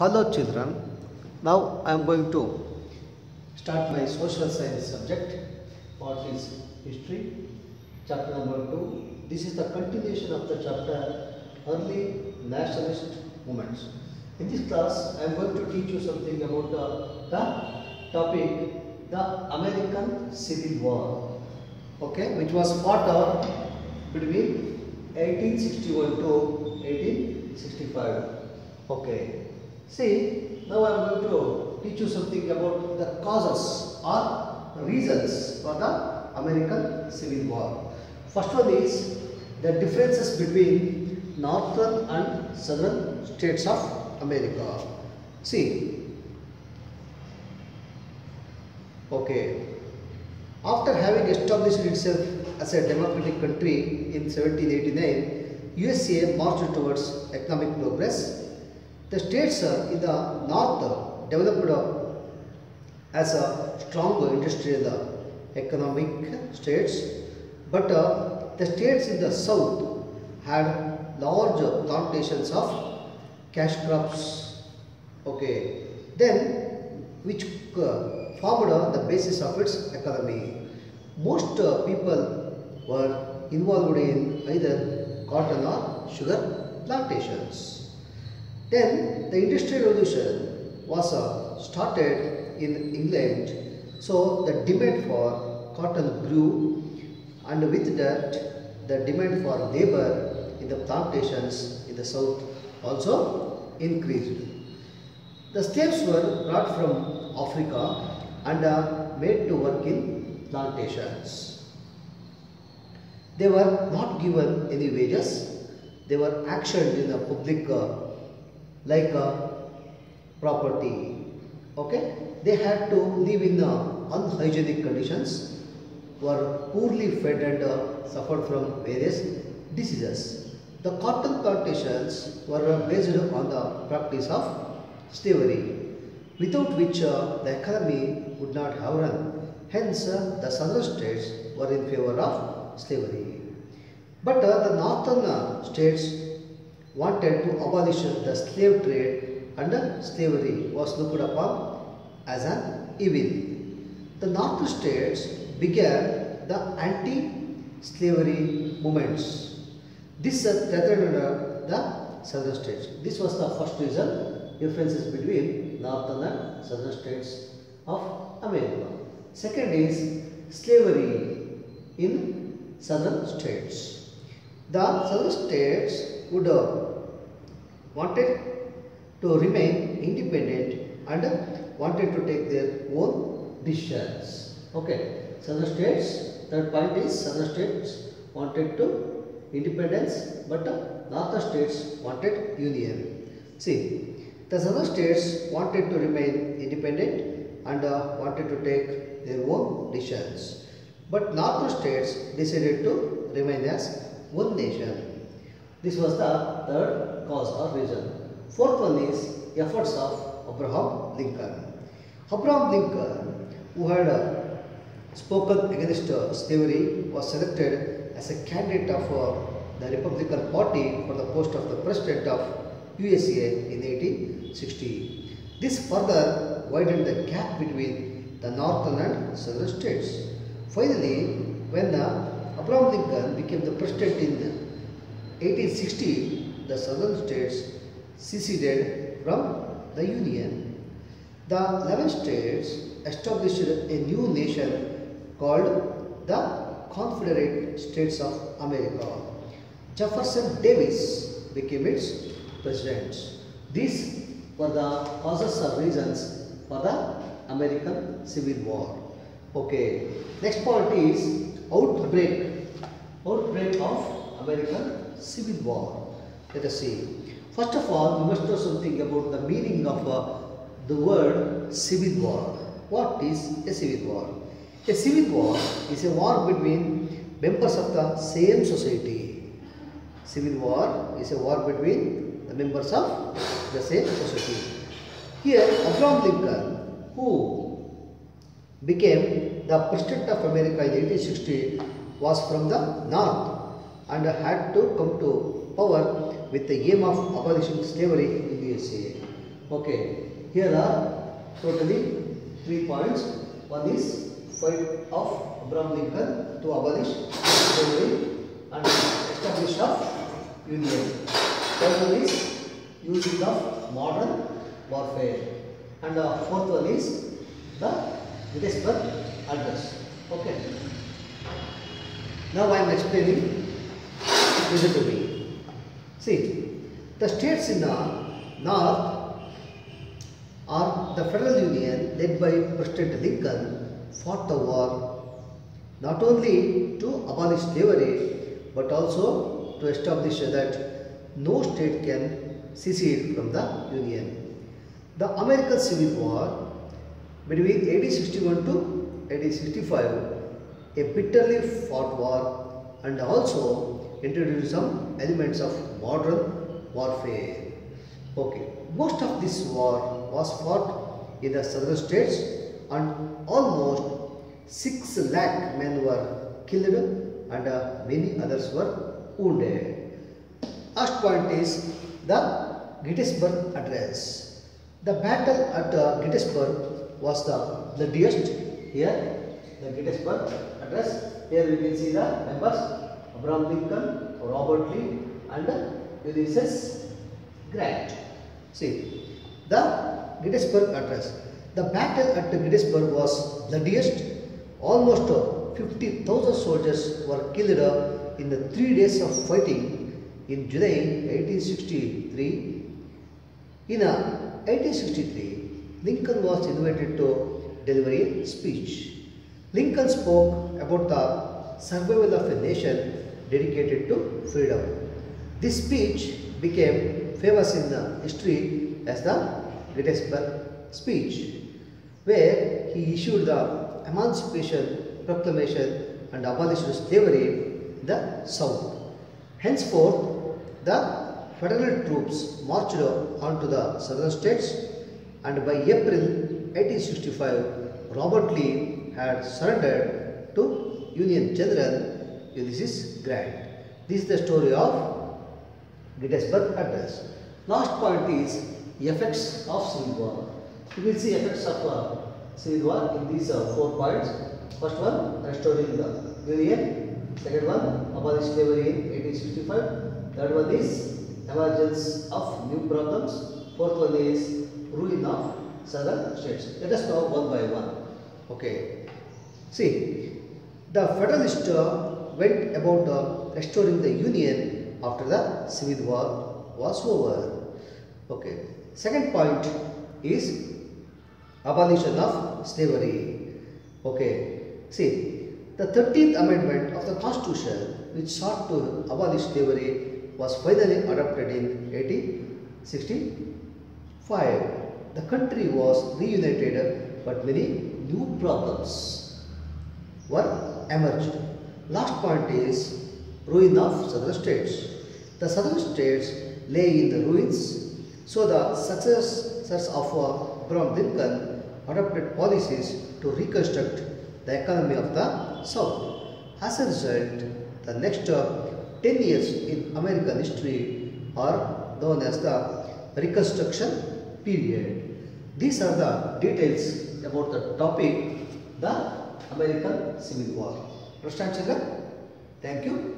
Hello children, now I am going to start my social science subject. What is history? Chapter number 2. This is the continuation of the chapter Early Nationalist Movements. In this class I am going to teach you something about the topic, the American Civil War, which was fought between 1861 to 1865. See, now I am going to teach you something about the causes or reasons for the American Civil War. First one is the differences between northern and southern states of America. See, after having established itself as a democratic country in 1789, USA marched towards economic progress. The states in the north developed as a strong industrial economic states, but the states in the south had large plantations of cash crops, then which formed the basis of its economy. Most people were involved in either cotton or sugar plantations. Then the Industrial Revolution was started in England, so the demand for cotton grew, and with that the demand for labor in the plantations in the south also increased. The slaves were brought from Africa and made to work in plantations. They were not given any wages. They were auctioned in the public like property. They had to live in unhygienic conditions, were poorly fed and suffered from various diseases. The cotton plantations were based on the practice of slavery, without which the economy would not have run. Hence, the southern states were in favor of slavery. But the northern states wanted to abolish the slave trade, and slavery was looked upon as an evil. The northern states began the anti-slavery movements. This threatened the southern states. This was the first reason, differences between northern and southern states of America. Second is slavery in southern states. The southern states would wanted to remain independent and wanted to take their own decisions. Southern states, third point is southern states wanted to independence, but northern states wanted union. See, the southern states wanted to remain independent and wanted to take their own decisions, but northern states decided to remain as one nation. This was the third cause or reason. Fourth one is efforts of Abraham Lincoln. Abraham Lincoln, who had spoken against slavery, was selected as a candidate of the Republican Party for the post of the President of USA in 1860. This further widened the gap between the northern and southern states. Finally, when Abraham Lincoln became the president in 1860, the southern states seceded from the Union. The 11 states established a new nation called the Confederate States of America. Jefferson Davis became its president. These were the causes or reasons for the American Civil War. Next point is outbreak of American Civil War. Let us see. First of all, we must know something about the meaning of the word civil war. What is a civil war? A civil war is a war between members of the same society. Civil war is a war between the members of the same society. Here, Abraham Lincoln, who became the President of America in 1860, was from the north and had to come to power with the aim of abolishing slavery in USA. Okay, here are totally 3 points. One is fight of Abraham Lincoln to abolish slavery and establish of union. Third one is using of modern warfare. And the fourth one is the Gettysburg Address. Okay. Now I am explaining. Listen to me. See, the states in the north or the Federal Union led by President Lincoln fought the war not only to abolish slavery but also to establish that no state can secede from the Union. The American Civil War between 1861 to 1865, a bitterly fought war, and also introduced some elements of modern warfare. Okay, most of this war was fought in the southern states and almost 6 lakh men were killed and many others were wounded. Last point is the Gettysburg Address. The battle at Gettysburg was the bloodiest. Here, the Gettysburg Address. Here we can see the members: Abraham Lincoln, Robert Lee, and Ulysses Grant. See, the Gettysburg Address. The battle at Gettysburg was bloodiest. Almost 50,000 soldiers were killed in the 3 days of fighting in July 1863. In 1863, Lincoln was invited to deliver a speech. Lincoln spoke about the survival of a nation dedicated to freedom. This speech became famous in history as the Gettysburg Speech, where he issued the Emancipation Proclamation and abolished slavery in the South. Henceforth, the Federal troops marched on to the southern states, and by April 1865, Robert Lee had surrendered to Union General Ulysses Grant. This is the story of Gettysburg Address. Last point is effects of Civil War. You will see effects of Civil War in these 4 points. First one, restoring the Union. Second one, abolish slavery in 1865. Third one is emergence of new problems. Fourth one is ruin of southern states. Let us know one by one. Okay. See, the Federalists went about restoring the Union after the Civil War was over. Okay. Second point is abolition of slavery. Okay. See, the 13th Amendment of the Constitution, which sought to abolish slavery, was finally adopted in 1865. The country was reunited, but many new problems were emerged. Last point is ruin of southern states. The southern states lay in the ruins, so the successors of Abraham Lincoln adopted policies to reconstruct the economy of the South. As a result, the next 10 years in American history are known as the Reconstruction period. These are the details about the topic, the American Civil War. Understand, children? Thank you.